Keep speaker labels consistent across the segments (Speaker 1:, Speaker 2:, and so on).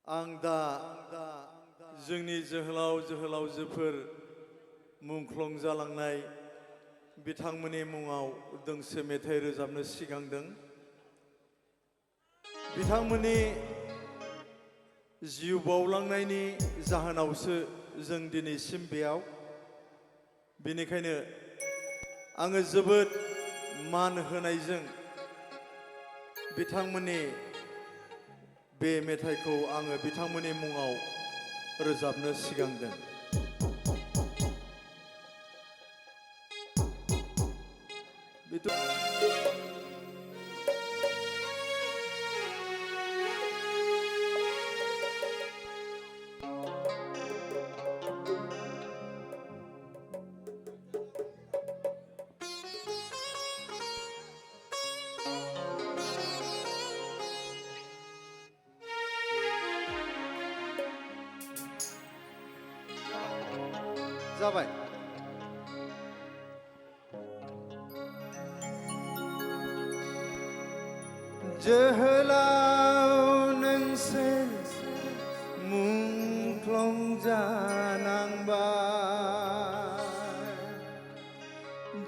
Speaker 1: आं दा जोंनि जोहोलाव जोहोलावजोफोर मुंख्लं जालांनाय बिथांमोननि मुङाव दोंसे मेथाइ रोजाबनो सिगांदों। बिथांमोननि जिउ बावलांनायनि जाहोनावसो जों दिनैसिम बेयाव, बेनिखायनो आङो जोबोद मान होनायजों बिथांमोननि बे मेथाइखौ आङो बिथांमोननि मुङाव रोजाबनो सिगांदों। जाबाय। जोहोलाव नोंसोर मुंख्लं जानांबाय,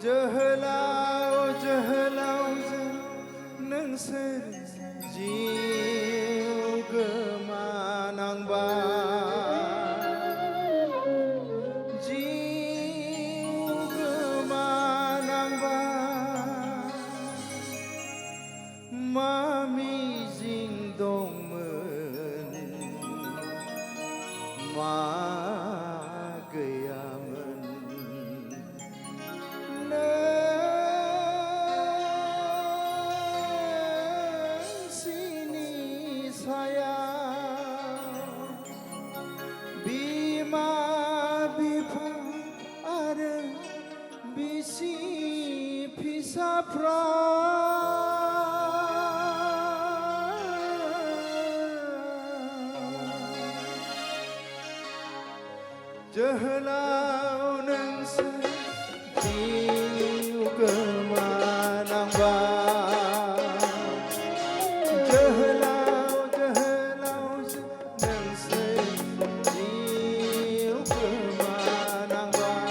Speaker 1: जोहोलाव जोहोलावजो नोंसोर जिउ गोमानांबाय, मा मिजिं दंमोन मा गैयामोन नोंसिनि सायाव बिमा बिफा आरो बिसि फिसाफ्रा जोहोलाव नोंसोर जिउ गोमानांबाय, जोहोलाव जोहोलावजो नोंसोर जिउ गोमानांबाय,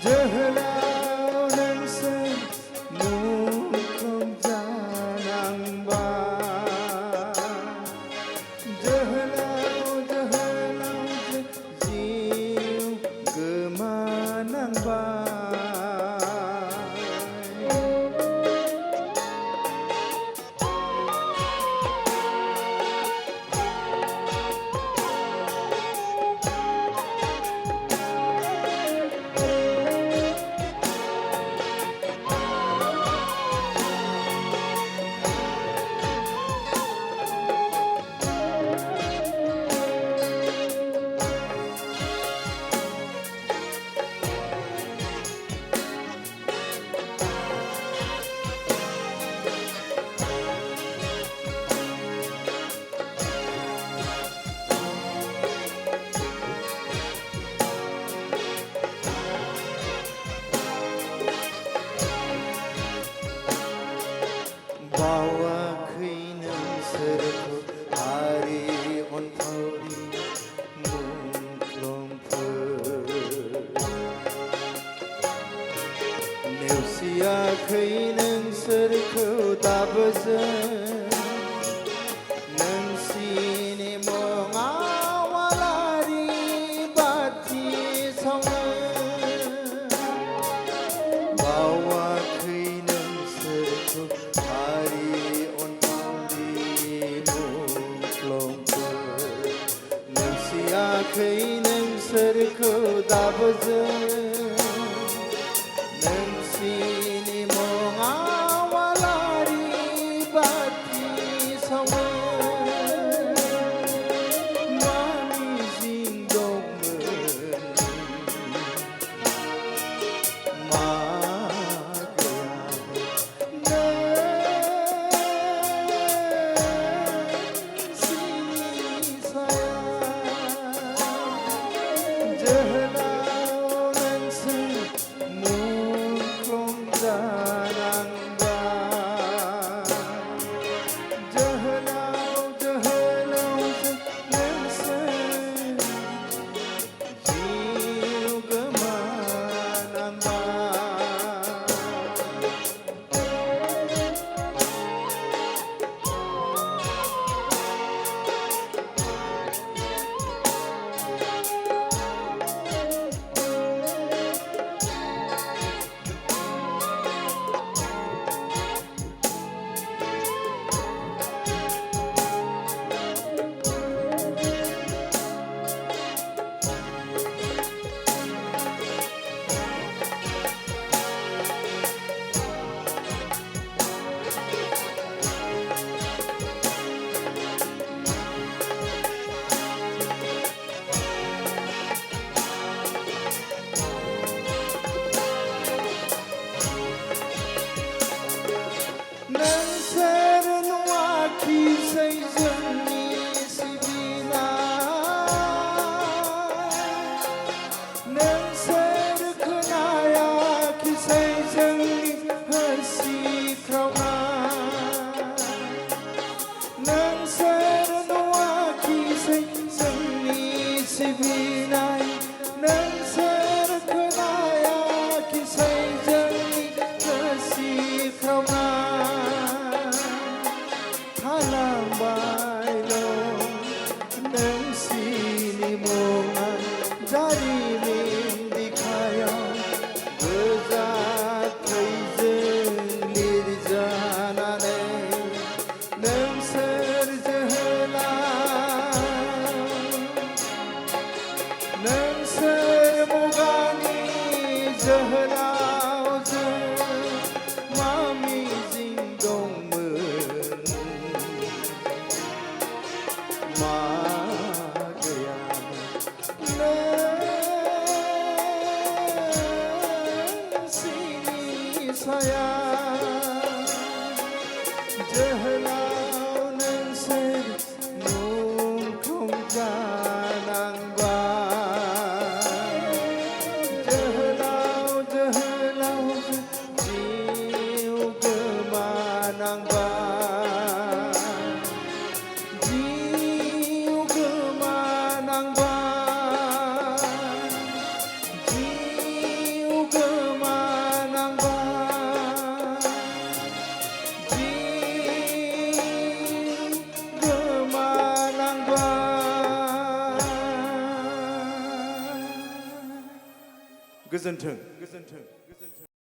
Speaker 1: जोहोलाव नोंसोर मुंख्लं जानांबाय, जोहोलाव जोहोलावजो जिउ गोमानांबाय। बावाखै नोंसोरखौ हारि अनफावरि मुंख्लंफोर, नेवसियाखै नोंसोरखौ दाबो जों नोंसिनि मुङाव आलारि बाथि सावो, बावाखै नोंसोरखौ हारि अनफावरि मुंख्लंफोर, नेवसियाखै नोंसोर सोरखौ दाबो जों नोंसिनि मुङाव आलारि बाथि सावो मा मिजिं दंमोन मा
Speaker 2: गोजोन्थों।